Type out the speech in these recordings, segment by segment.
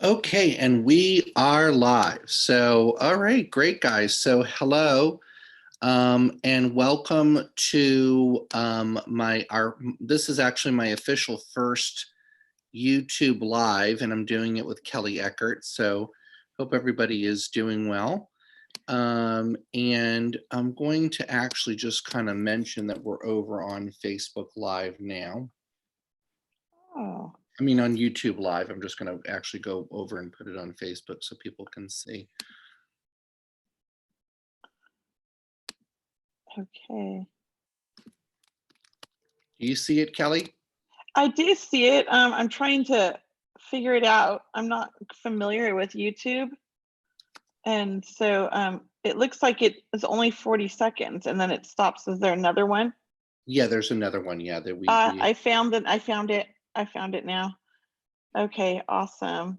Okay, and we are live. So, all right, great guys. So, hello, and welcome to my our. This is actually my official first YouTube live, and I'm doing it with Kelley Eckhardt. So, hope everybody is doing well. And I'm going to actually just kind of mention that we're over on Facebook Live now. Oh, I mean, on YouTube Live. I'm just going to actually go over and put it on Facebook so people can see. okay. Do you see it, Kelley? I do see it. I'm trying to figure it out. I'm not familiar with YouTube. And so it looks like it is only 40 seconds and then it stops. Is there another one? Yeah, there's another one. Yeah, that we I found it. I found it now. Okay, awesome.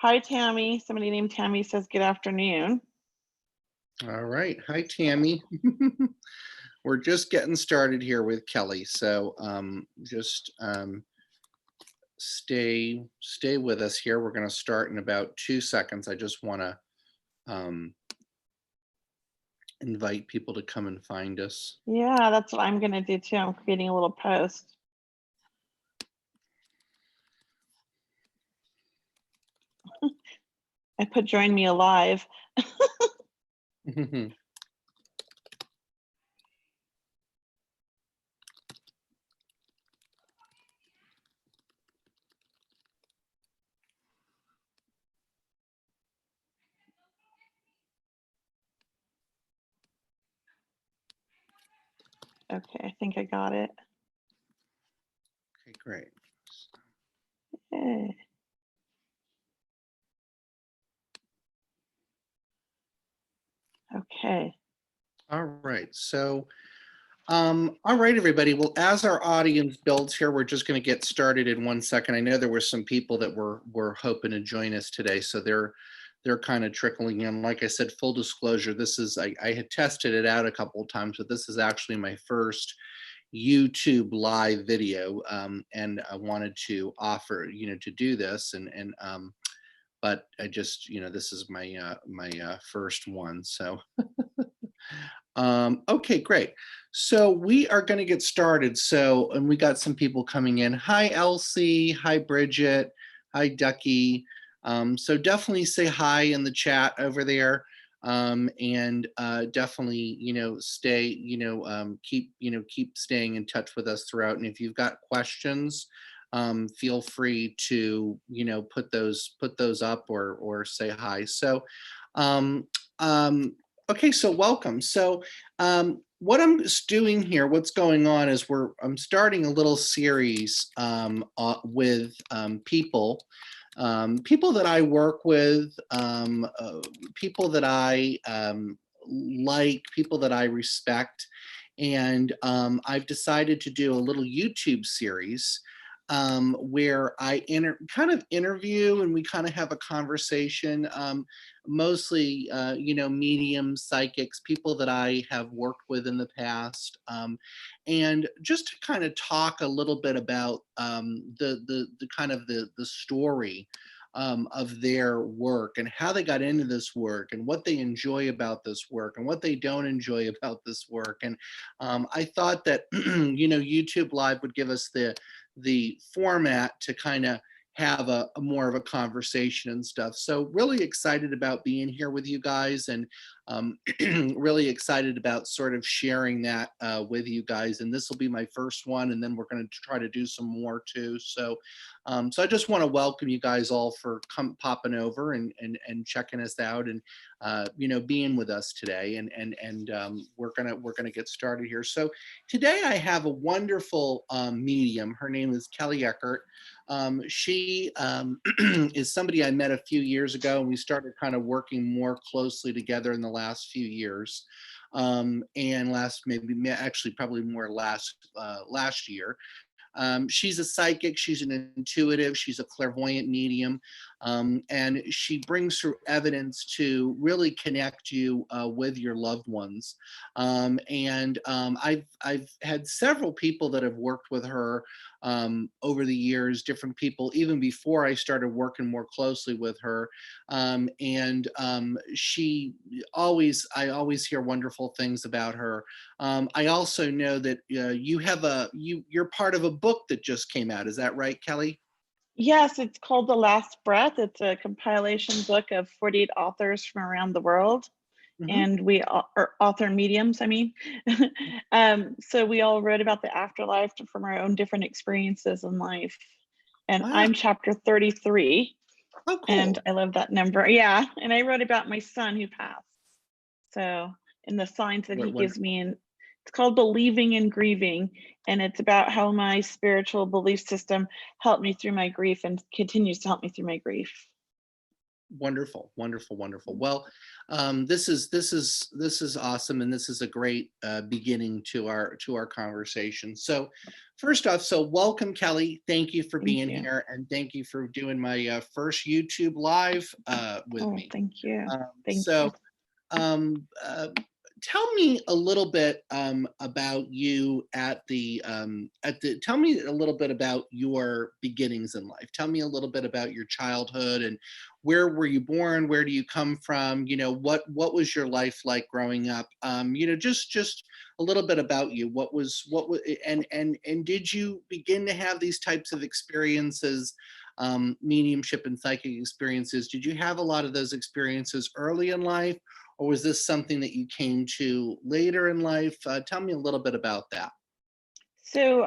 Hi, Tammy. Somebody named Tammy says good afternoon. all right. Hi, Tammy. We're just getting started here with Kelley, so just stay with us here. We're going to start in about 2 seconds. I just want to invite people to come and find us. Yeah, that's what I'm gonna do too. I'm creating a little post. I put join me alive. Okay, I think I got it. Okay, great. Yay. Okay. All right. So, all right, everybody. Well, as our audience builds here, we're just going to get started in 1 second. I know there were some people that were hoping to join us today, so they're kind of trickling in. Like I said, full disclosure, this is I had tested it out a couple of times, but this is actually my first YouTube live video, and I wanted to offer, to do this, and but I just, this is my first one, so. Okay, great. So we are going to get started. So, and we got some people coming in. Hi, Elsie. Hi, Bridget. Hi, Ducky. So definitely say hi in the chat over there. And definitely, stay, keep staying in touch with us throughout. And if you've got questions, feel free to, put those up or say hi. So, um, um, okay, so welcome. So what I'm doing here, what's going on is I'm starting a little series with people that I work with, people that I like, people that I respect. And I've decided to do a little YouTube series where I kind of interview and we kind of have a conversation. Mostly, mediums, psychics, people that I have worked with in the past, and just to kind of talk a little bit about the kind of the story of their work and how they got into this work and what they enjoy about this work and what they don't enjoy about this work. And I thought that YouTube Live would give us the format to kind of have a more of a conversation and stuff. So really excited about being here with you guys, and really excited about sort of sharing that with you guys. And this will be my first one, and then we're going to try to do some more too. So so I just want to welcome you guys all for popping over and checking us out, and being with us today. And we're gonna get started here. So today I have a wonderful medium. Her name is Kelley Eckhardt. She is somebody I met a few years ago, and we started kind of working more closely together in the last few years. And last, maybe actually probably more last year. She's a psychic, she's an intuitive, she's a clairvoyant medium, and she brings through evidence to really connect you with your loved ones. I've had several people that have worked with her over the years, different people, even before I started working more closely with her. I always hear wonderful things about her. I also know that you're part of a book that just came out. Is that right, Kelley? Yes, it's called The Last Breath. It's a compilation book of 48 authors from around the world. Hmm. And we are author mediums, I mean. So we all wrote about the afterlife from our own different experiences in life. And Wow. I'm chapter 33. Oh, And cool. I love that number. Yeah. And I wrote about my son who passed. So, and the signs that he gives me. And it's called Believing and Grieving. And it's about how my spiritual belief system helped me through my grief and continues to help me through my grief. Wonderful, wonderful, wonderful. Well, this is awesome, and this is a great beginning to our conversation. So, first off, so welcome, Kelley. Thank you for Thank being you. here, and thank you for doing my first YouTube live with Oh, me. thank you. Um, Thank you. so, um, uh, tell me a little bit about you tell me a little bit about your beginnings in life. Tell me a little bit about your childhood and where were you born? Where do you come from? What was your life like growing up? Just a little bit about you. What was and did you begin to have these types of experiences, mediumship and psychic experiences? Did you have a lot of those experiences early in life? Or was this something that you came to later in life? Tell me a little bit about that. So,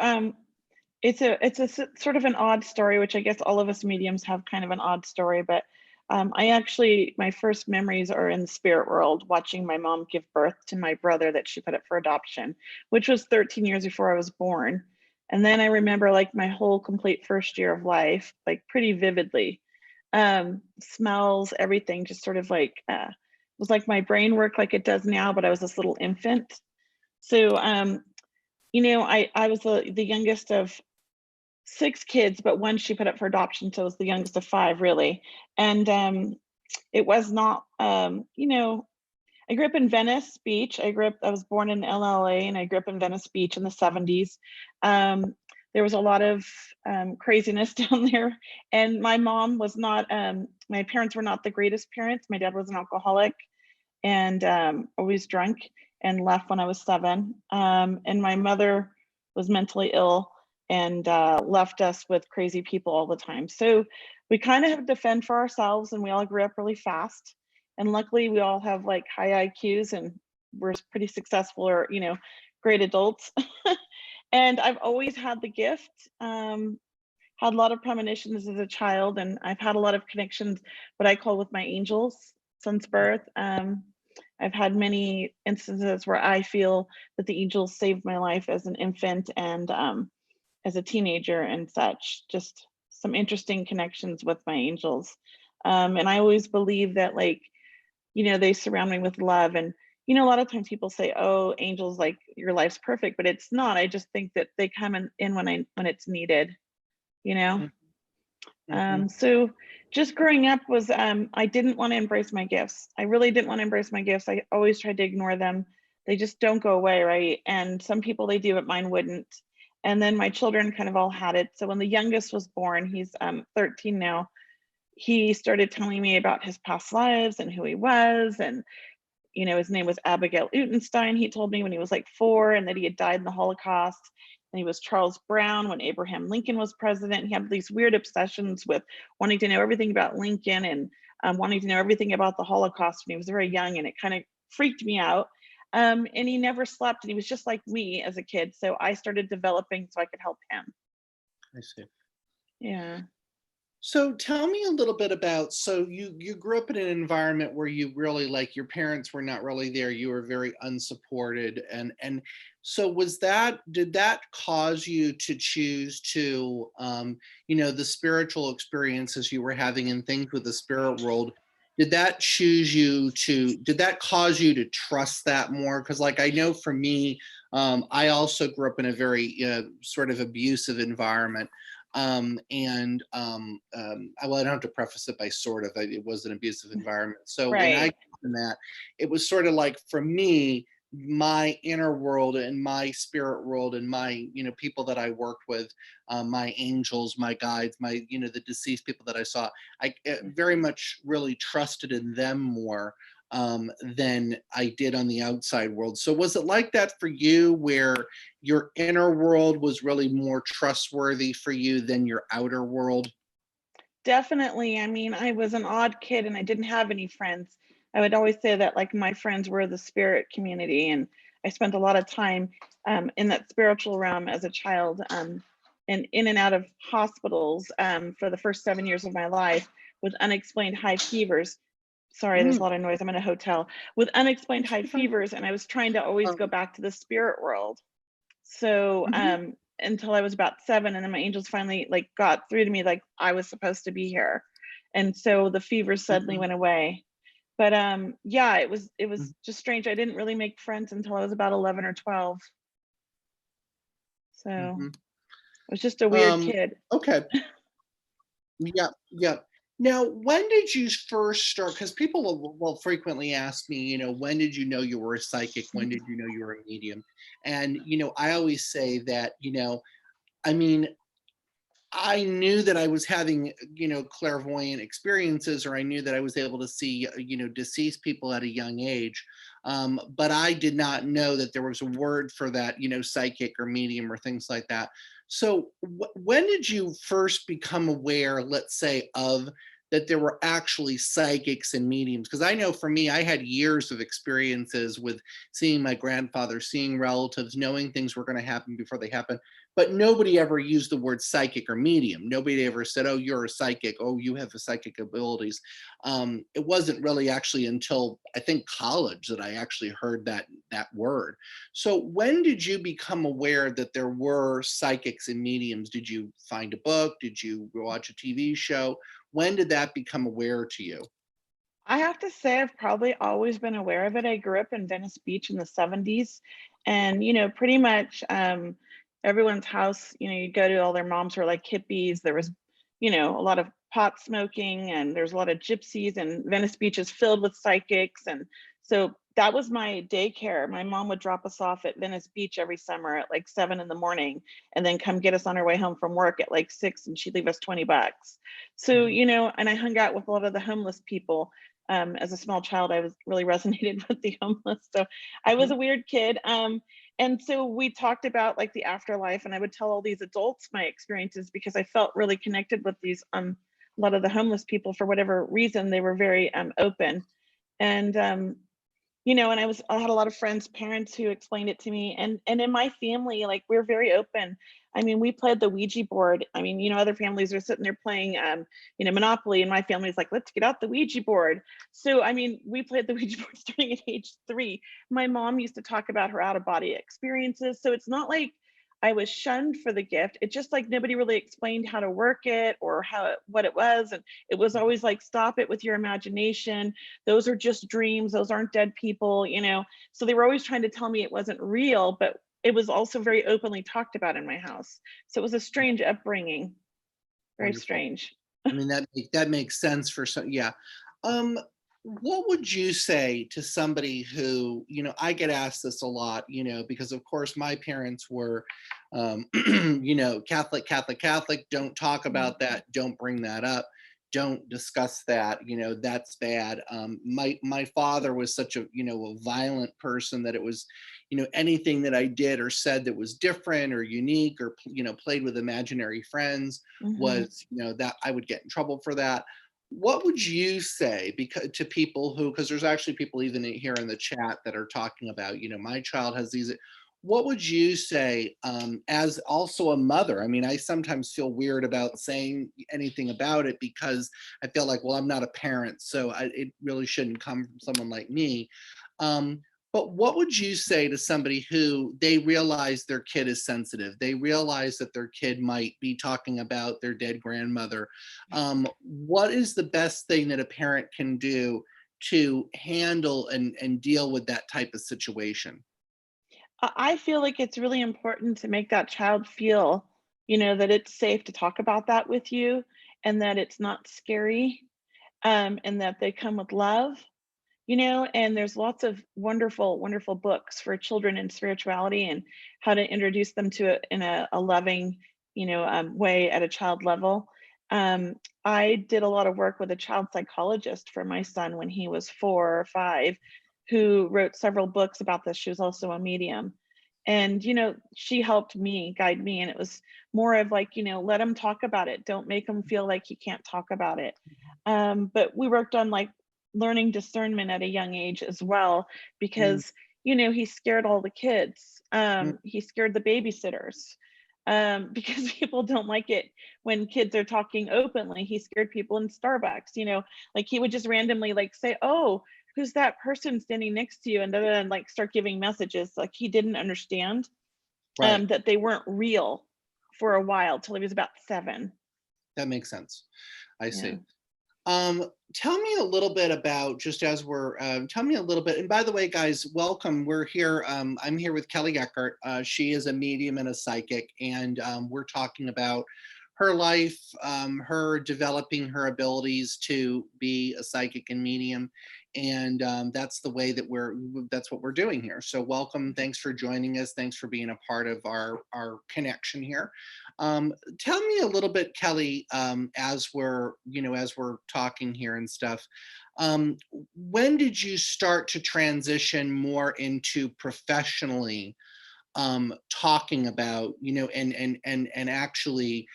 sort of an odd story, which I guess all of us mediums have kind of an odd story. But my first memories are in the spirit world, watching my mom give birth to my brother that she put up for adoption, which was 13 years before I was born. And then I remember like my whole complete first year of life, like pretty vividly. Smells, everything, just sort of like was like my brain worked like it does now, but I was this little infant. So, I was the youngest of 6 kids, but one she put up for adoption, so I was the youngest of 5 really. And, it was not, I grew up in Venice Beach. I was born in LA, and I grew up in Venice Beach in the 70s. There was a lot of, craziness down there, and my mom was not, my parents were not the greatest parents. My dad was an alcoholic and, always drunk and left when I was 7. And my mother was mentally ill and left us with crazy people all the time. So we kind of have to defend for ourselves, and we all grew up really fast. And luckily, we all have like high IQs, and we're pretty successful or great adults. And I've always had the gift. Had a lot of premonitions as a child, and I've had a lot of connections, what I call with my angels since birth. I've had many instances where I feel that the angels saved my life as an infant and as a teenager and such. Just some interesting connections with my angels. And I always believe that, like, they surround me with love. And, a lot of times people say, oh, angels, like your life's perfect, but it's not. I just think that they come in when it's needed, you know? Mm-hmm. So just growing up was, I didn't want to embrace my gifts. I really didn't want to embrace my gifts. I always tried to ignore them. They just don't go away, right? And some people they do, but mine wouldn't. And then my children kind of all had it. So when the youngest was born, he's 13 now, he started telling me about his past lives and who he was. And, his name was Abigail Utenstein, he told me when he was like 4, and that he had died in the Holocaust. And he was Charles Brown when Abraham Lincoln was president. He had these weird obsessions with wanting to know everything about Lincoln and wanting to know everything about the Holocaust when he was very young. And it kind of freaked me out. And he never slept. And he was just like me as a kid. So I started developing so I could help him. I see. Yeah. So tell me a little bit about, so you grew up in an environment where you really, like, your parents were not really there, you were very unsupported, and so did that cause you to choose to the spiritual experiences you were having and things with the spirit world, did that cause you to trust that more? Because, like, I know for me, I also grew up in a very sort of abusive environment. Well, I don't have to preface it by sort of, it was an abusive environment. So when I Right. grew up in that, it was sort of like, for me, my inner world and my spirit world and my, people that I worked with, my angels, my guides, my, the deceased people that I saw, I very much really trusted in them more than I did on the outside world. So was it like that for you, where your inner world was really more trustworthy for you than your outer world? Definitely. I mean, I was an odd kid and I didn't have any friends. I would always say that like my friends were the spirit community, and I spent a lot of time in that spiritual realm as a child, and in and out of hospitals for the first 7 years of my life with unexplained high fevers. Sorry, there's Mm, a lot of noise. I'm in a hotel with unexplained high you're fine. fevers, and I was trying to always go Um, back to the spirit world. So, mhm, until I was about 7, and then my angels finally, like, got through to me, like, I was supposed to be here. And so the fever suddenly mhm, went away. But, yeah, it mhm, was just strange. I didn't really make friends until I was about 11 or 12. So, mhm. I was just a weird Um, kid. okay. Yeah, yeah. Now, when did you first start? Because people will frequently ask me, when did you know you were a psychic? When did you know you were a medium? And, I always say that, I mean, I knew that I was having, clairvoyant experiences, or I knew that I was able to see, deceased people at a young age. But I did not know that there was a word for that, psychic or medium or things like that. So when did you first become aware, let's say, of that there were actually psychics and mediums? Because I know for me, I had years of experiences with seeing my grandfather, seeing relatives, knowing things were going to happen before they happened, but nobody ever used the word psychic or medium. Nobody ever said, "Oh, you're a psychic. Oh, you have a psychic abilities." It wasn't really actually until I think college that I actually heard that word. So, when did you become aware that there were psychics and mediums? Did you find a book? Did you watch a TV show? When did that become aware to you? I have to say I've probably always been aware of it. I grew up in Venice Beach in the 70s, and, pretty much, everyone's house, you'd go to, all their moms were like hippies. There was, a lot of pot smoking, and there's a lot of gypsies, and Venice Beach is filled with psychics. And so that was my daycare. My mom would drop us off at Venice Beach every summer at like 7 in the morning, and then come get us on our way home from work at like 6, and she'd leave us 20 bucks. So, Mhm, and I hung out with a lot of the homeless people. As a small child, I was really resonated with the homeless. So I was mhm, a weird kid. And so we talked about like the afterlife, and I would tell all these adults my experiences because I felt really connected with these a lot of the homeless people. For whatever reason, they were very open. And and I had a lot of friends, parents, who explained it to me. And in my family, like, we're very open. I mean, we played the Ouija board. I mean, other families are sitting there playing Monopoly, and my family's like, let's get out the Ouija board. So I mean, we played the Ouija board starting at age 3. My mom used to talk about her out of body experiences. So it's not like I was shunned for the gift. It's just like nobody really explained how to work it, or what it was. And it was mhm. always like, stop it with your imagination, those are just dreams, those aren't dead people. So they were always trying to tell me it wasn't real, but it was also very openly talked about in my house. So it was a strange upbringing, very Wonderful. strange. I mean, that makes sense for some, yeah. Um, what would you say to somebody who, I get asked this a lot, because of course my parents were, Catholic, Catholic, Catholic. Don't talk Mhm. about that. Don't bring that up. Don't discuss that. That's bad. My father was such a, a violent person that it was, anything that I did or said that was different or unique, or, played with imaginary friends, Mhm. was, that I would get in trouble for that. What would you say, because to people who, because there's actually people even here in the chat that are talking about, my child has these. What would you say, as also a mother? I mean, I sometimes feel weird about saying anything about it because I feel like, well, I'm not a parent, so it really shouldn't come from someone like me. Um, but what would you say to somebody who they realize their kid is sensitive? They realize that their kid might be talking about their dead grandmother. What is the best thing that a parent can do to handle and deal with that type of situation? I feel like it's really important to make that child feel, that it's safe to talk about that with you and that it's not scary, and that they come with love, and there's lots of wonderful, wonderful books for children in spirituality and how to introduce them to it in a loving, way at a child level. Um, I did a lot of work with a child psychologist for my son when he was 4 or 5, who wrote several books about this. She was also a medium. And, she helped me, guide me. And it was more of like, let him talk about it. Don't make him feel like he can't talk about it. But we worked on like learning discernment at a young age as well, Mm, because, he scared all the kids. mm, He scared the babysitters, because people don't like it when kids are talking openly. He scared people in Starbucks, like he would just randomly like say, "Oh, who's that person standing next to you?" And then like start giving messages like he didn't understand, right. that they weren't real for a while till he was about 7. That makes sense. I Yeah. see. Tell me a little bit about, just as we're, tell me a little bit. And by the way, guys, welcome. We're here. I'm here with Kelley Eckhardt. She is a medium and a psychic, and we're talking about her life, her developing her abilities to be a psychic and medium. And that's the way that that's what we're doing here. So welcome. Thanks for joining us. Thanks for being a part of our connection here. Tell me a little bit, Kelley, as we're talking here and stuff. Um, when did you start to transition more into professionally talking about, and actually,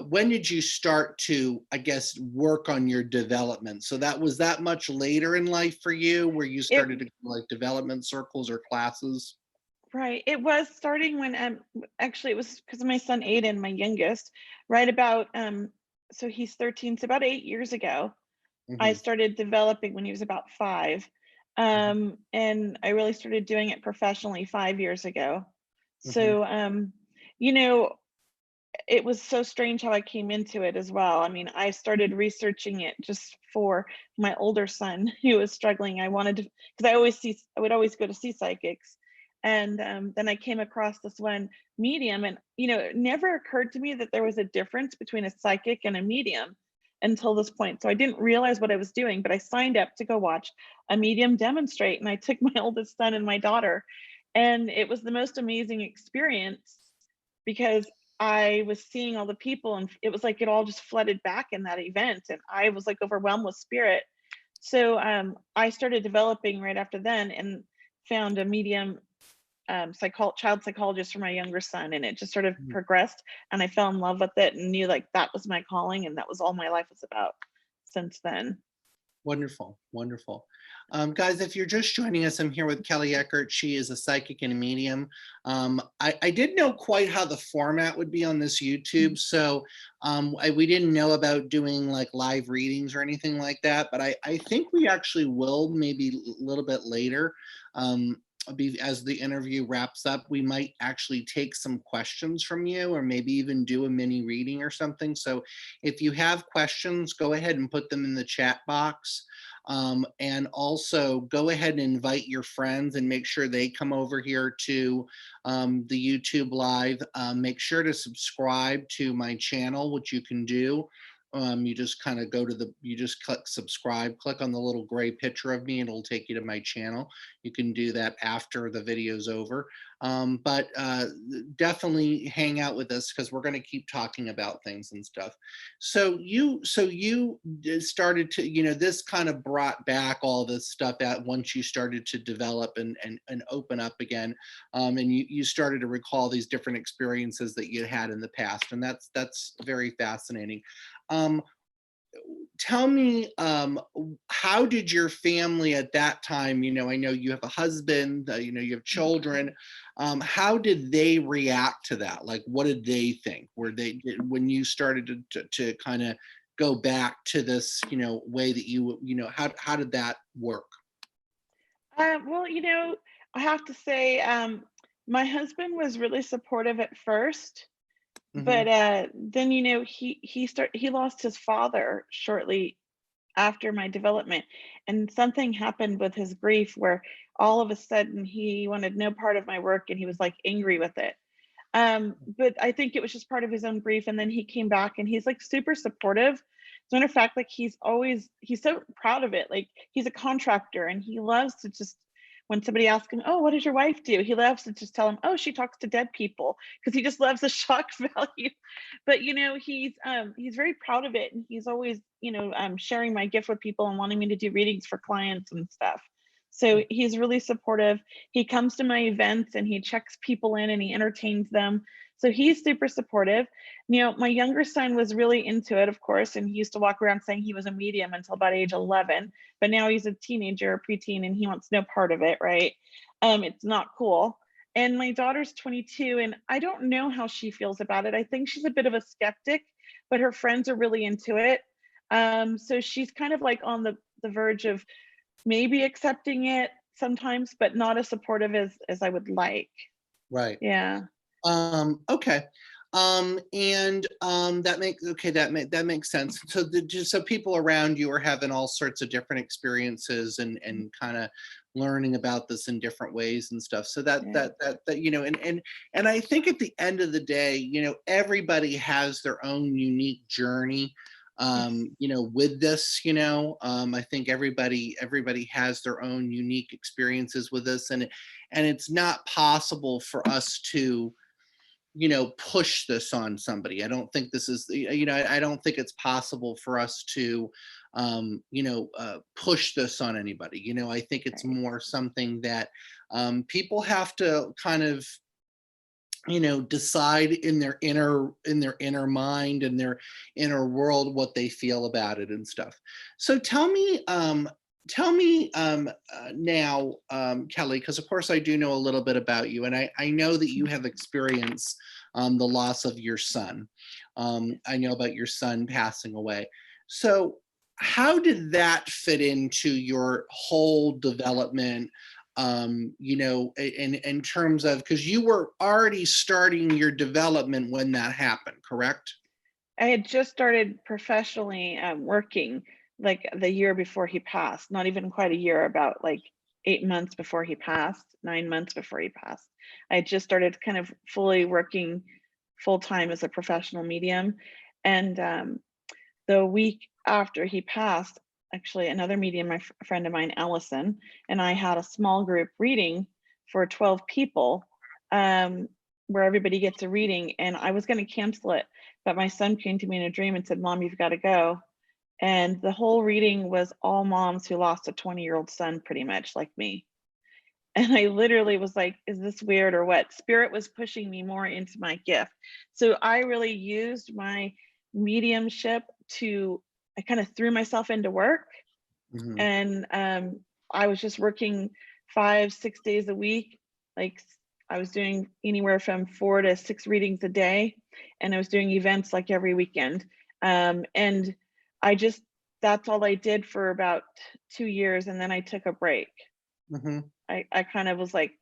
when did you start to, I guess, work on your development? So that was that much later in life for you, where you It started to like development circles or classes? Right. It was starting when actually it was because of my son Aiden, my youngest, right about so he's 13, so about 8 years ago, I Hmm. started developing when he was about 5. And I really started doing it professionally 5 years ago. Hmm. So you know, it was so strange how I came into it as well. I mean, I started researching it just for my older son who was struggling. I wanted to, because I would always go to see psychics. And then I came across this one medium, and it never occurred to me that there was a difference between a psychic and a medium until this point. So I didn't realize what I was doing, but I signed up to go watch a medium demonstrate, and I took my oldest son and my daughter, and it was the most amazing experience because I was seeing all the people, and it was like it all just flooded back in that event, and I was like overwhelmed with spirit. So I started developing right after then and found a medium, child psychologist for my younger son, and it just sort of progressed, and I fell in love with it and knew like that was my calling and that was all my life was about since then. Wonderful, wonderful. Guys, if you're just joining us, I'm here with Kelley Eckert. She is a psychic and a medium. I didn't know quite how the format would be on this YouTube, so we didn't know about doing like live readings or anything like that, but I think we actually will, maybe a little bit later. As the interview wraps up, we might actually take some questions from you, or maybe even do a mini reading or something. So if you have questions, go ahead and put them in the chat box. And also go ahead and invite your friends and make sure they come over here to the YouTube live. Make sure to subscribe to my channel, which you can do. You just kind of you just click subscribe, click on the little gray picture of me, and it'll take you to my channel. You can do that after the video's over. But definitely hang out with us, because we're going to keep talking about things and stuff. So you started to, this kind of brought back all this stuff out once you started to develop and open up again. And you started to recall these different experiences that you had in the past. And that's very fascinating. Um, Tell me, how did your family at that time, I know you have a husband, you have children. How did they react to that? Like, what did they think? When you started to kind of go back to this, way that how did that work? Well, I have to say, my husband was really supportive at first, Hmm. but then he lost his father shortly after my development, and something happened with his grief where all of a sudden he wanted no part of my work and he was like angry with it. But I think it was just part of his own grief. And then he came back and he's like super supportive. As a matter of fact, like he's so proud of it. Like he's a contractor and he loves to just, when somebody asks him, oh, what does your wife do? He loves to just tell him, oh, she talks to dead people, because he just loves the shock value. But he's very proud of it. And he's always, sharing my gift with people and wanting me to do readings for clients and stuff. So he's really supportive. He comes to my events and he checks people in and he entertains them. So he's super supportive. My younger son was really into it, of course, and he used to walk around saying he was a medium until about age 11. But now he's a teenager, a preteen, and he wants no part of it, right? It's not cool. And my daughter's 22, and I don't know how she feels about it. I think she's a bit of a skeptic, but her friends are really into it. So she's kind of like on the verge of maybe accepting it sometimes, but not as supportive as I would like. Right. Yeah. Okay. And that makes sense. So just so people around you are having all sorts of different experiences and kind of learning about this in different ways and stuff. So that Yeah. and I think at the end of the day, everybody has their own unique journey. Yes. With this, I think everybody has their own unique experiences with this, and it's not possible for us to push this on somebody. I don't think this is, I don't think it's possible for us to, push this on anybody. I think it's Right. more something that people have to kind of, decide in their inner mind and their inner world what they feel about it and stuff. So tell me now, Kelley, because of course I do know a little bit about you, and I know that you have experienced the loss of your son. I know about your son passing away. So how did that fit into your whole development? In terms of, because you were already starting your development when that happened, correct? I had just started professionally working like the year before he passed, not even quite a year, about like 8 months before he passed, 9 months before he passed. I had just started kind of fully working full time as a professional medium. And the week after he passed, actually, another medium, friend of mine, Allison, and I had a small group reading for 12 people, where everybody gets a reading. And I was going to cancel it, but my son came to me in a dream and said, Mom, you've got to go. And the whole reading was all moms who lost a 20-year-old son, pretty much like me. And I literally was like, is this weird or what? Spirit was pushing me more into my gift. So I really used my mediumship I kind of threw myself into work. Mhm. And I was just working 5-6 days a week. Like I was doing anywhere from 4 to 6 readings a day. And I was doing events like every weekend. And I just, that's all I did for about 2 years. And then I took a break. Mhm. I kind of was like,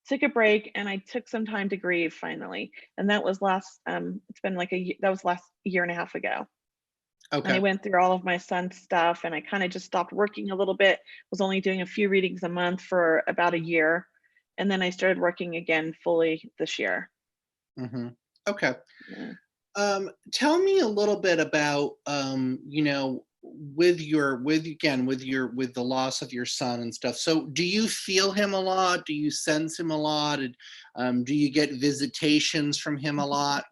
took a break, and I took some time to grieve finally. And that was it's been like that was last year and a half ago. And I Okay. went through all of my son's stuff, and I kind of just stopped working a little bit, was only doing a few readings a month for about a year. And then I started working again fully this year. Mhm. Okay. Yeah. Tell me a little bit about, with the loss of your son and stuff. So do you feel him a lot? Do you sense him a lot? And, do you get visitations from him a lot?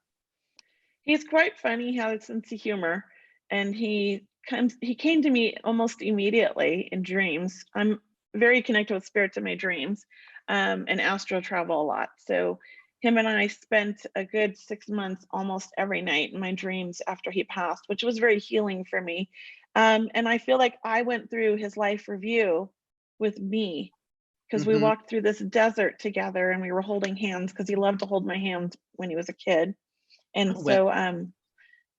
He's quite funny, he has a sense of humor, and he came to me almost immediately in dreams. I'm very connected with spirits in my dreams, and astral travel a lot. So him and I spent a good 6 months almost every night in my dreams after he passed, which was very healing for me. And I feel like I went through his life review with me, because we Mhm. walked through this desert together and we were holding hands, because he loved to hold my hand when he was a kid. And Oh, well. so,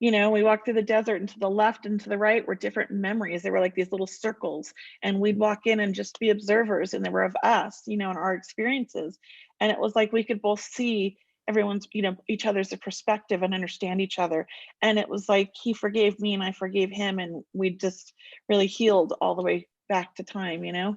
we walked through the desert, and to the left and to the right were different memories. They were like these little circles, and we'd walk in and just be observers, and they were of us, and our experiences. And it was like we could both see everyone's, each other's perspective and understand each other. And it was like he forgave me and I forgave him, and we just really healed all the way back to time. It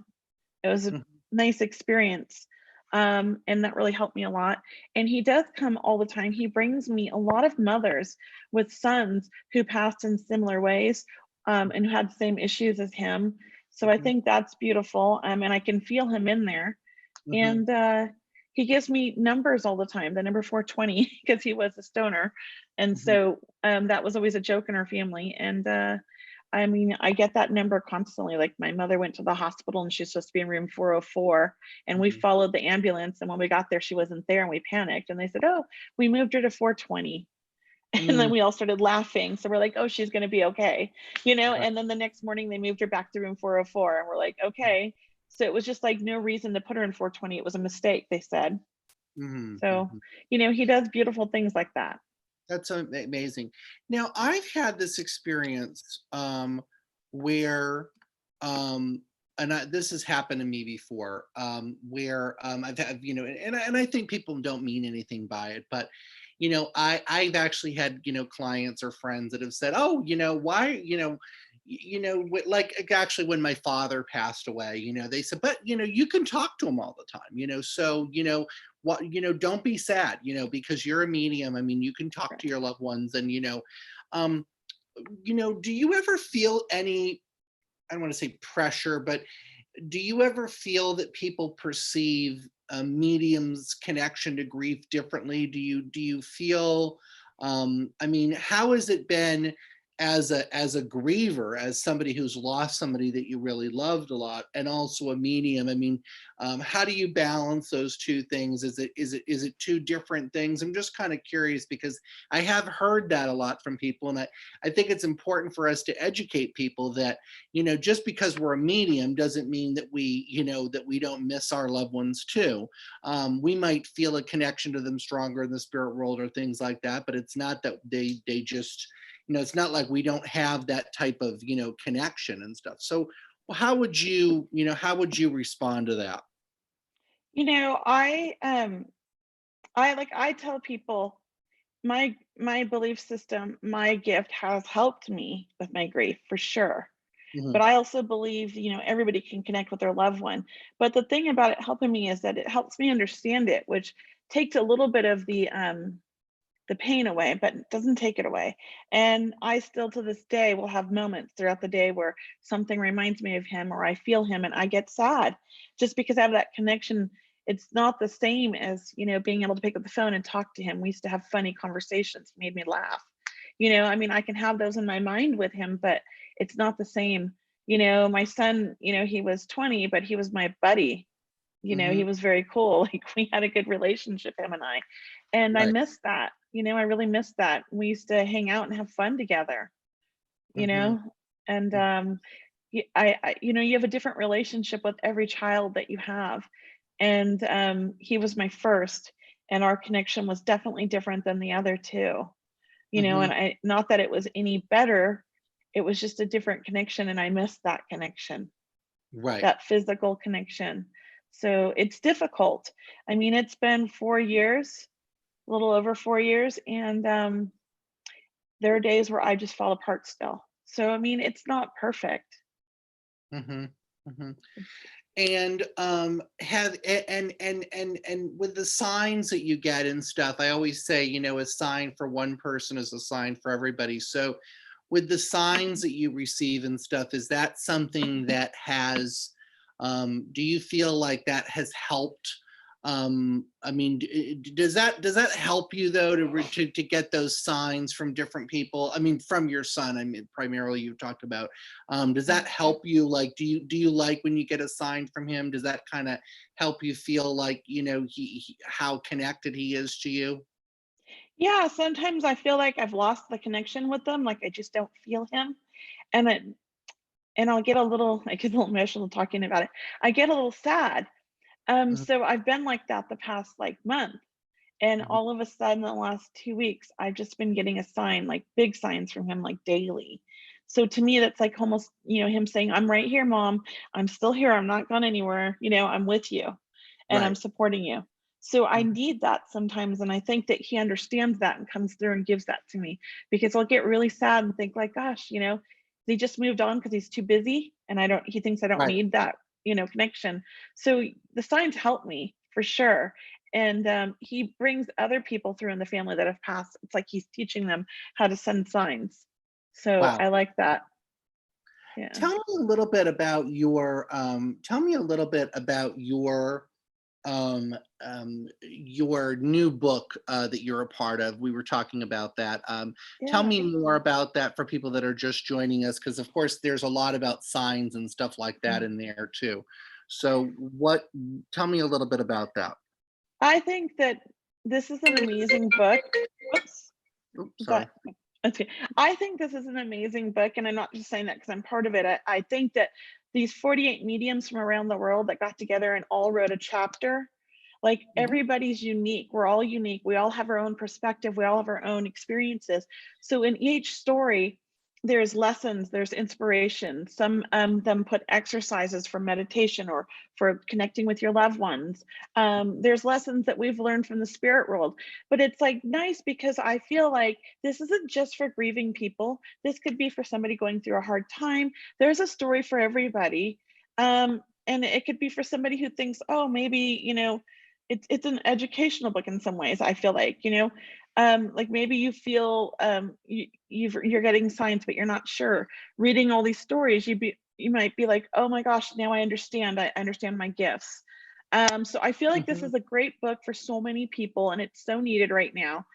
was a Mhm. nice experience. And that really helped me a lot. And he does come all the time. He brings me a lot of mothers with sons who passed in similar ways, and who had the same issues as him. So I Mhm, think that's beautiful. And I can feel him in there. mhm, And he gives me numbers all the time, the number 420, because he was a stoner. And mhm, so that was always a joke in our family. And I mean, I get that number constantly. Like my mother went to the hospital and she's supposed to be in room 404. And we mhm, followed the ambulance. And when we got there, she wasn't there and we panicked. And they said, "Oh, we moved her to 420." And then mm, we all started laughing. So we're like, "Oh, she's going to be okay." right, And then the next morning they moved her back to room 404. And we're like, "Okay." So it was just like no reason to put her in 420. It was a mistake, they said. mhm, So, mhm. he does beautiful things like that. That's amazing. Now, I've had this experience where, this has happened to me before, where I've had, and I think people don't mean anything by it, but I've actually had clients or friends that have said, "Oh, why, actually when my father passed away, they said, but you can talk to him all the time, so what don't be sad, because you're a medium. I mean, you can talk Right. to your loved ones, and um do you ever feel any, I don't want to say pressure, but do you ever feel that people perceive a medium's connection to grief differently? Do you feel, I mean, how has it been as a griever, as somebody who's lost somebody that you really loved a lot, and also a medium? I mean, how do you balance those two things? Is it two different things? I'm just kind of curious, because I have heard that a lot from people, and I think it's important for us to educate people that just because we're a medium doesn't mean that we don't miss our loved ones too. We might feel a connection to them stronger in the spirit world or things like that, but it's not that they just, it's not like we don't have that type of connection and stuff. So how would you respond to that? I tell people my belief system, my gift has helped me with my grief for sure. But Mhm. I also believe, everybody can connect with their loved one. But the thing about it helping me is that it helps me understand it, which takes a little bit of the pain away, but it doesn't take it away. And I still to this day will have moments throughout the day where something reminds me of him or I feel him and I get sad just because I have that connection. It's not the same as, being able to pick up the phone and talk to him. We used to have funny conversations, he made me laugh. I mean, I can have those in my mind with him, but it's not the same. My son, he was 20, but he was my buddy. He Mhm. was very cool. Like we had a good relationship, him and I. And I Right. miss that. I really miss that. We used to hang out and have fun together, you Mhm. know? And Mm. you have a different relationship with every child that you have. And he was my first, and our connection was definitely different than the other two. And Mhm. I not that it was any better, it was just a different connection and I missed that connection, Right. that physical connection. So it's difficult. I mean, it's been 4 years, a little over 4 years, and there are days where I just fall apart still. So I mean, it's not perfect. Mhm. Mhm. And have and with the signs that you get and stuff, I always say, a sign for one person is a sign for everybody. So with the signs that you receive and stuff, is that something that has, do you feel like that has helped? I mean, does that help you though, to get those signs from different people? I mean, from your son, I mean, primarily you talked about. Does that help you? Like, do you like when you get a sign from him? Does that kind of help you feel like how connected he is to you? Yeah, sometimes I feel like I've lost the connection with them, like I just don't feel him. And it and I get a little emotional talking about it. I get a little sad. Mhm, So I've been like that the past like month. And mhm, all of a sudden, the last 2 weeks, I've just been getting a sign, like big signs from him, like daily. So to me, that's like almost, him saying, "I'm right here, mom. I'm still here. I'm not gone anywhere. I'm with you and I'm right. supporting you." So I Mhm, need that sometimes. And I think that he understands that and comes through and gives that to me because I'll get really sad and think, like, gosh, he just moved on because he's too busy. And he thinks I don't right. need that connection. So the signs help me for sure. And he brings other people through in the family that have passed. It's like he's teaching them how to send signs. So Wow. I like that. Yeah. Tell me a little bit about your new book that you're a part of. We were talking about that. Tell Yeah. me more about that for people that are just joining us, because of course there's a lot about signs and stuff like that Mm. in there too. So tell me a little bit about that. I think that this is an amazing book. Whoops. Oops, sorry. But okay. I think this is an amazing book, and I'm not just saying that because I'm part of it. I think that these 48 mediums from around the world that got together and all wrote a chapter, like Mhm. everybody's unique. We're all unique. We all have our own perspective. We all have our own experiences. So in each story, there's lessons, there's inspiration. Some them put exercises for meditation or for connecting with your loved ones. There's lessons that we've learned from the spirit world, but it's like nice because I feel like this isn't just for grieving people. This could be for somebody going through a hard time. There's a story for everybody. And it could be for somebody who thinks, oh, maybe, it's an educational book in some ways, I feel like maybe you feel you're getting signs, but you're not sure. Reading all these stories, you might be like, oh my gosh, now I understand. I understand my gifts. So I feel like this Mhm. is a great book for so many people, and it's so needed right now.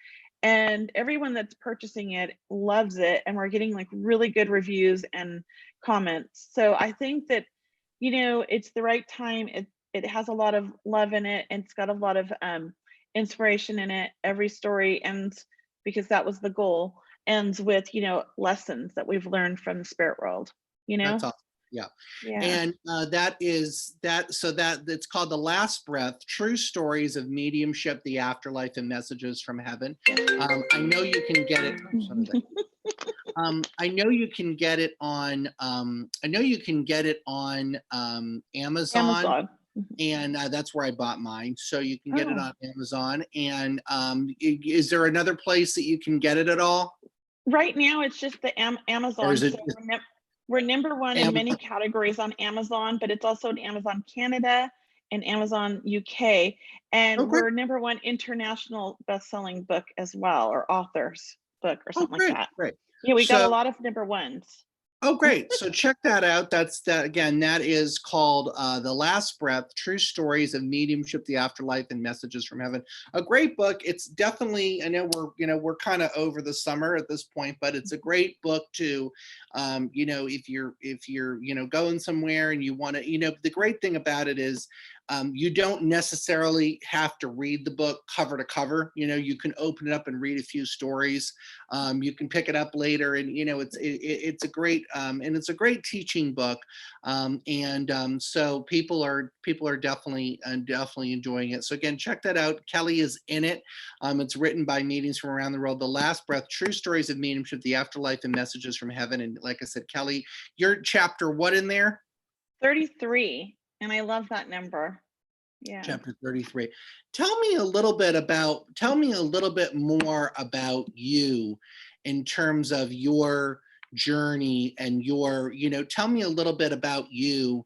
And everyone that's purchasing it loves it, and we're getting like really good reviews and comments. So I think that it's the right time. It has a lot of love in it, and it's got a lot of inspiration in it. Every story ends, because that was the goal, ends with lessons that we've learned from the spirit world. You That's know? awesome. Yeah. Yeah. And that is that. So that's called The Last Breath: True Stories of Mediumship, the Afterlife, and Messages from Heaven. I know you can get it. Oh, son of a- I know you can get it on. I know you can get it on Amazon, Amazon. Mhm. and that's where I bought mine. So you can get it Oh, on Amazon. And is there another place that you can get it at all, right now it's just the or Amazon. is it So we're number one in many Amazon? categories on Amazon, but it's also in Amazon Canada and Amazon UK, Oh, and great! we're number one international best-selling book as well, or author's book or Oh, something like great, that. great. Yeah, we got a So lot of number ones. Oh, great. So check that out. That's that again. That is called The Last Breath: True Stories of Mediumship, the Afterlife, and Messages from Heaven. A great book. It's definitely, I know we're kind of over the summer at this point, but it's a great book to, if you're, going somewhere and you want to, the great thing about it is you don't necessarily have to read the book cover to cover. You can open it up and read a few stories. You can pick it up later, and it's a great and it's a great teaching book. And so people are definitely enjoying it. So again, check that out. Kelley is in it. It's written by mediums from around the world. The Last Breath: True Stories of Mediumship, the Afterlife, and Messages from Heaven. And like I said, Kelley, your chapter what in there? 33, and I love that number. Yeah. Chapter 33. Tell me a little bit more about you in terms of your journey and tell me a little bit about you,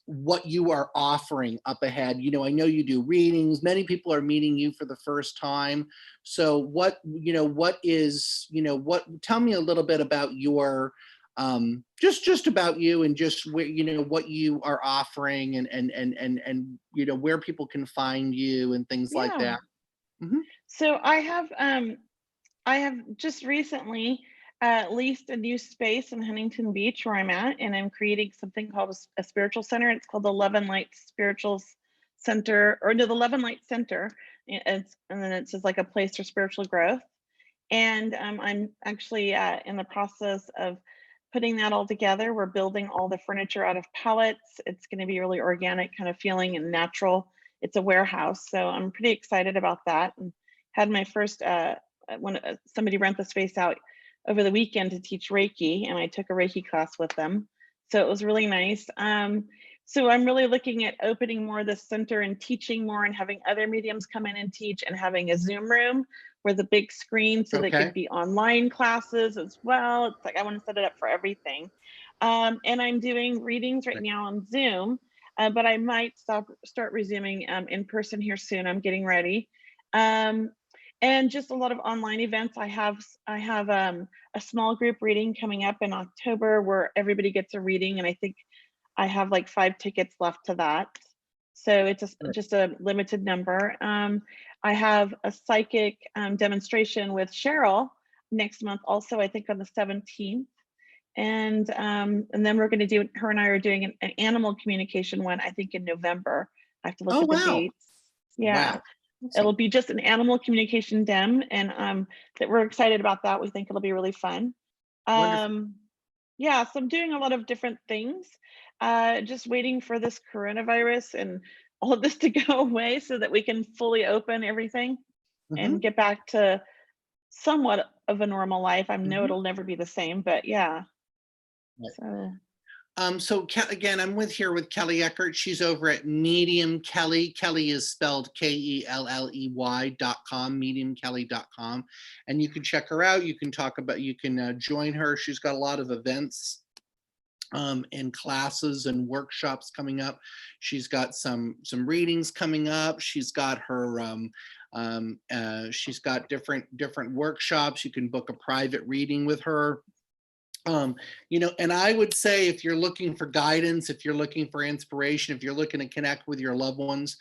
what you are offering up ahead. I know you do readings. Many people are meeting you for the first time. So tell me a little bit about your just about you, and just where what you are offering, and where people can find you and things like Yeah. that. Mhm. So I have just recently leased a new space in Huntington Beach where I'm at, and I'm creating something called a spiritual center. It's called the Love and Light Spiritual Center, or no, the Love and Light Center. And then it's just like a place for spiritual growth. And I'm actually in the process of putting that all together. We're building all the furniture out of pallets. It's going to be really organic kind of feeling and natural. It's a warehouse, so I'm pretty excited about that. And had my first when somebody rent the space out over the weekend to teach Reiki, and I took a Reiki class with them. So it was really nice. So I'm really looking at opening more of the center and teaching more, and having other mediums come in and teach, and having a Zoom room with a big screen so that it could Okay. be online classes as well. It's like I want to set it up for everything. And I'm doing readings right now on Zoom, but I might start resuming in person here soon. I'm getting ready. Um, and just a lot of online events. I have a small group reading coming up in October where everybody gets a reading, and I think I have like 5 tickets left to that. So it's just a limited number. I have a psychic demonstration with Cheryl next month, also, I think on the 17th. And then we're going to do, her and I are doing an animal communication one, I think in November. I have to look Oh, at the wow. dates. Yeah. Wow. It'll Awesome. be just an animal communication dem, and that we're excited about that. We think it'll be really fun. Wonderful. Yeah, so I'm doing a lot of different things. Just waiting for this coronavirus and all of this to go away so that we can fully open everything and Hmm. get back to somewhat of a normal life. I know Hmm. it'll never be the same, but yeah. Right. So So again, I'm with Kelley Eckhardt. She's over at Medium Kelley. Kelley is spelled KELLEY.com, mediumkelly.com. And you can check her out. You can you can join her. She's got a lot of events and classes and workshops coming up. She's got some readings coming up. She's got her she's got different workshops. You can book a private reading with her. And I would say if you're looking for guidance, if you're looking for inspiration, if you're looking to connect with your loved ones,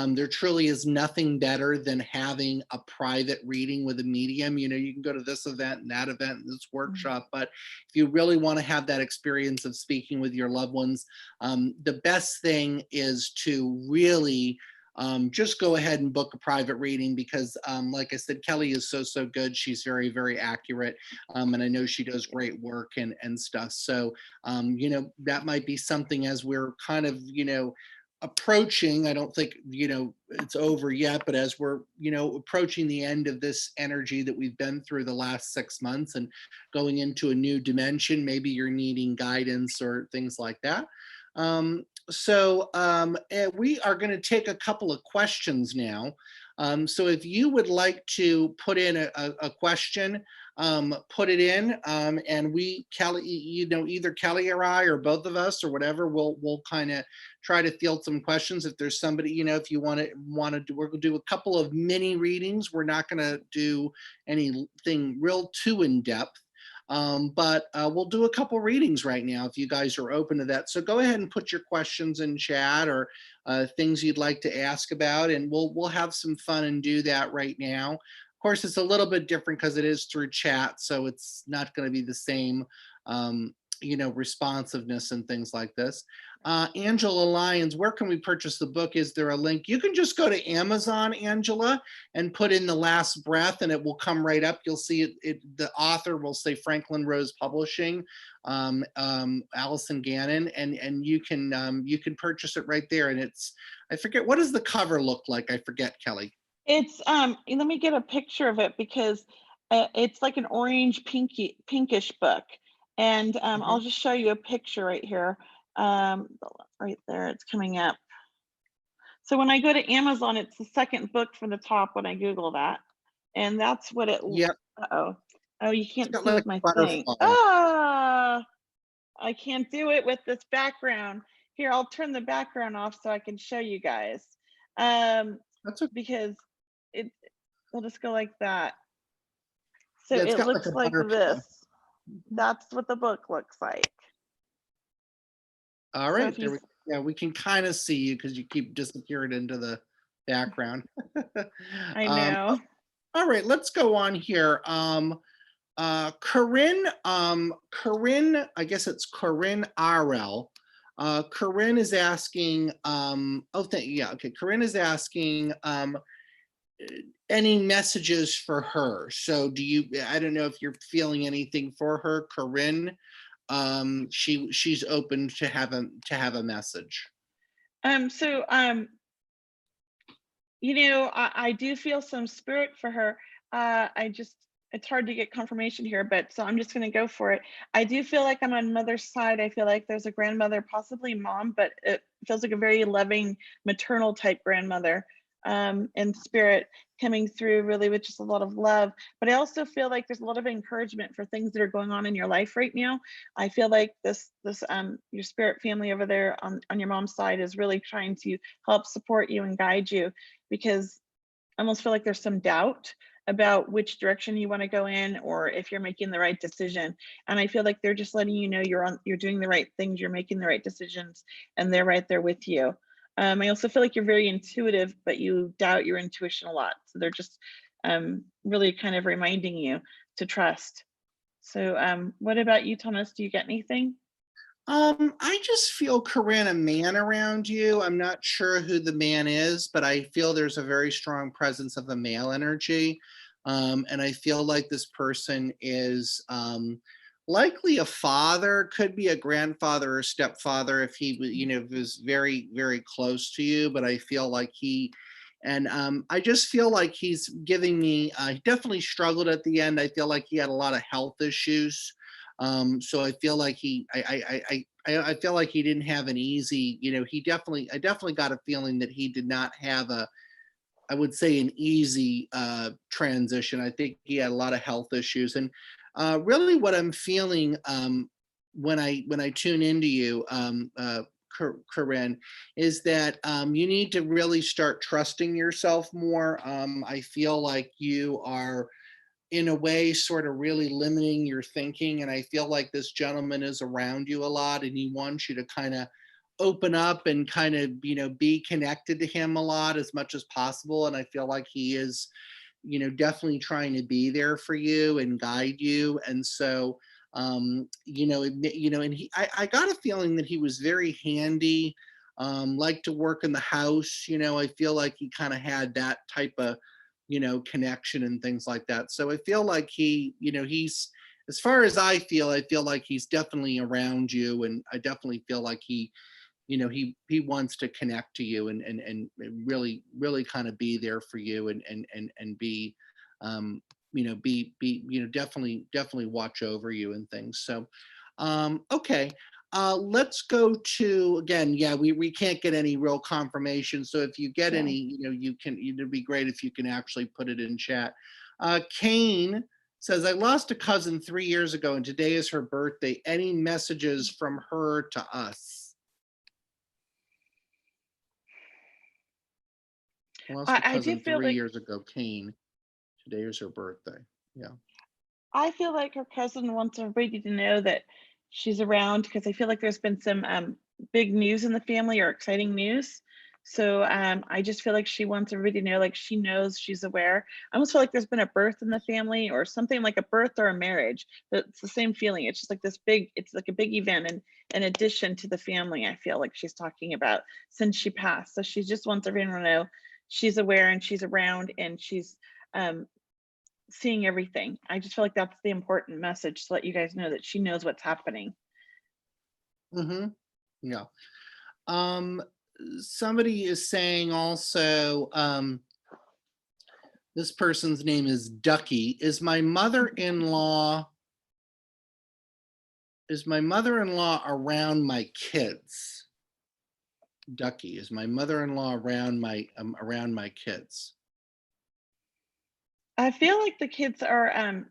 there truly is nothing better than having a private reading with a medium. You can go to this event and that event and this workshop, but if you really want to have that experience of speaking with your loved ones, the best thing is to really just go ahead and book a private reading because, like I said, Kelley is so good. She's very accurate, and I know she does great work and stuff. So, that might be something as we're kind of, approaching. I don't think, it's over yet, but as we're, approaching the end of this energy that we've been through the last 6 months and going into a new dimension, maybe you're needing guidance or things like that. We are going to take a couple of questions now. So if you would like to put in a question, put it in, and Kelley, either Kelley or I or both of us or whatever, we'll kind of try to field some questions. If there's somebody, if you want to do, we're going to do a couple of mini readings. We're not going to do anything real too in depth. But we'll do a couple readings right now if you guys are open to that. So go ahead and put your questions in chat or things you'd like to ask about, and we'll have some fun and do that right now. Of course, it's a little bit different because it is through chat, so it's not going to be the same, responsiveness and things like this. Angela Lyons, where can we purchase the book? Is there a link? You can just go to Amazon, Angela, and put in The Last Breath, and it will come right up. You'll see it. The author will say Franklin Rose Publishing, Allison Gannon, and you can purchase it right there. And I forget, what does the cover look like? I forget, Kelley. it's let me get a picture of it because it's like an orange pinkish book. And I'll just show you a picture right here. Right there, it's coming up. So when I go to Amazon, it's the second book from the top when I Google that. And that's what it, Yep, uh-oh. Oh, you it's can't got see like with a my thing. butterfly. Ah, I can't do it with this background. Here, I'll turn the background off so I can show you guys. That's a Because it, I'll just go like that. So Yeah, it's it got like a looks like butterfly. this. That's what the book looks like. All So right, if you, yeah, we can kind of see you because you keep disappearing into the background. I um, know. all right, let's go on here. Corinne, I guess it's Corinne RL. Corinne is asking, Corinne is asking, any messages for her. So I don't know if you're feeling anything for her, Corinne. She's open to have a message. So I do feel some spirit for her. It's hard to get confirmation here, but so I'm just going to go for it. I do feel like I'm on mother's side. I feel like there's a grandmother, possibly mom, but it feels like a very loving maternal type grandmother. in spirit coming through really with just a lot of love. But I also feel like there's a lot of encouragement for things that are going on in your life right now. I feel like this your spirit family over there on your mom's side is really trying to help support you and guide you, because I almost feel like there's some doubt about which direction you want to go in or if you're making the right decision. And I feel like they're just letting you know you're doing the right things, you're making the right decisions, and they're right there with you. I also feel like you're very intuitive, but you doubt your intuition a lot. So they're just really kind of reminding you to trust. So what about you, Thomas? Do you get anything? I just feel, Corinne, a man around you. I'm not sure who the man is, but I feel there's a very strong presence of a male energy. And I feel like this person is likely a father, could be a grandfather or stepfather if he, was very, very close to you. But I feel like and I just feel like he's giving me, he definitely struggled at the end. I feel like he had a lot of health issues. So I feel like I feel like he didn't have an easy, I definitely got a feeling that he did not have I would say an easy transition. I think he had a lot of health issues. And really what I'm feeling when I tune into you, Corinne, is that you need to really start trusting yourself more. I feel like you are in a way sort of really limiting your thinking, and I feel like this gentleman is around you a lot and he wants you to kind of open up and kind of be connected to him a lot as much as possible. And I feel like he is definitely trying to be there for you and guide you. And so and I got a feeling that he was very handy, liked to work in the house. I feel like he kind of had that type of connection and things like that. So I feel like he's, as far as I feel like he's definitely around you. And I definitely feel like he wants to connect to you and really, really kind of be there for you and be, definitely watch over you and things. So, okay. Let's go to, again, yeah, we can't get any real confirmation. So if you get Yeah. any, it'd be great if you can actually put it in chat. Kane says, I lost a cousin 3 years ago and today is her birthday. Any messages from her to us? I lost a I do cousin feel 3 like years ago, Kane. Today is her birthday. Yeah. I feel like her cousin wants everybody to know that she's around, because I feel like there's been some big news in the family, or exciting news. So I just feel like she wants everybody to know, like she knows, she's aware. I almost feel like there's been a birth in the family, or something like a birth or a marriage. It's the same feeling. It's just like this big, it's like a big event, and in addition to the family, I feel like she's talking about since she passed. So she just wants everyone to know she's aware and she's around and she's um, seeing everything. I just feel like that's the important message, to let you guys know that she knows what's happening. Mm-hmm. Yeah. Um, Somebody is saying also, this person's name is Ducky. Is my mother-in-law around my kids? Ducky, is my mother-in-law around my kids? I feel like the kids are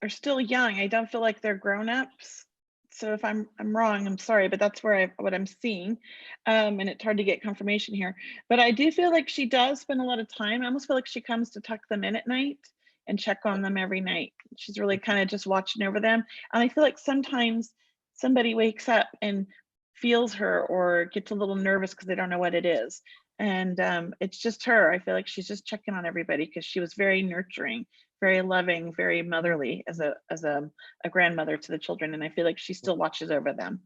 still young. I don't feel like they're grown-ups. So if I'm wrong, I'm sorry, but that's what I'm seeing. And it's hard to get confirmation here. But I do feel like she does spend a lot of time. I almost feel like she comes to tuck them in at night and check on them every night. She's really kind of just watching over them. And I feel like sometimes somebody wakes up and feels her or gets a little nervous because they don't know what it is. And it's just her. I feel like she's just checking on everybody because she was very nurturing, very loving, very motherly as a grandmother to the children, and I feel like she still watches over them.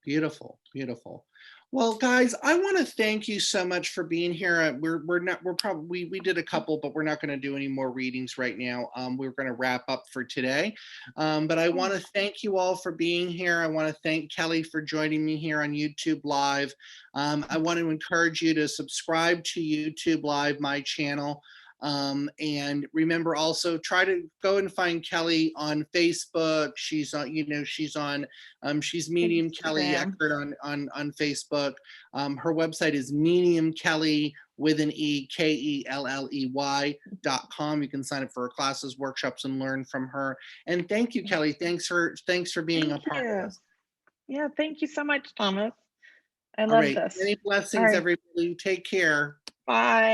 Beautiful, beautiful. Well, guys, I want to thank you so much for being here. We're probably, we did a couple, but we're not going to do any more readings right now. We're going to wrap up for today. But I want to thank you all for being here. I want to thank Kelley for joining me here on YouTube Live. I want to encourage you to subscribe to YouTube Live, my channel. And remember also try to go and find Kelley on Facebook. She's on, she's Medium Kelley Instagram. Eckert on Facebook. Her website is Medium Kelley with an E, KELLEY.com. You can sign up for her classes, workshops, and learn from her. And thank you, Kelley. Thanks for being a Thank part you. of this. Yeah, thank you so much, Thomas. I All love right. this. Many All blessings, right. everybody. Take care. Bye.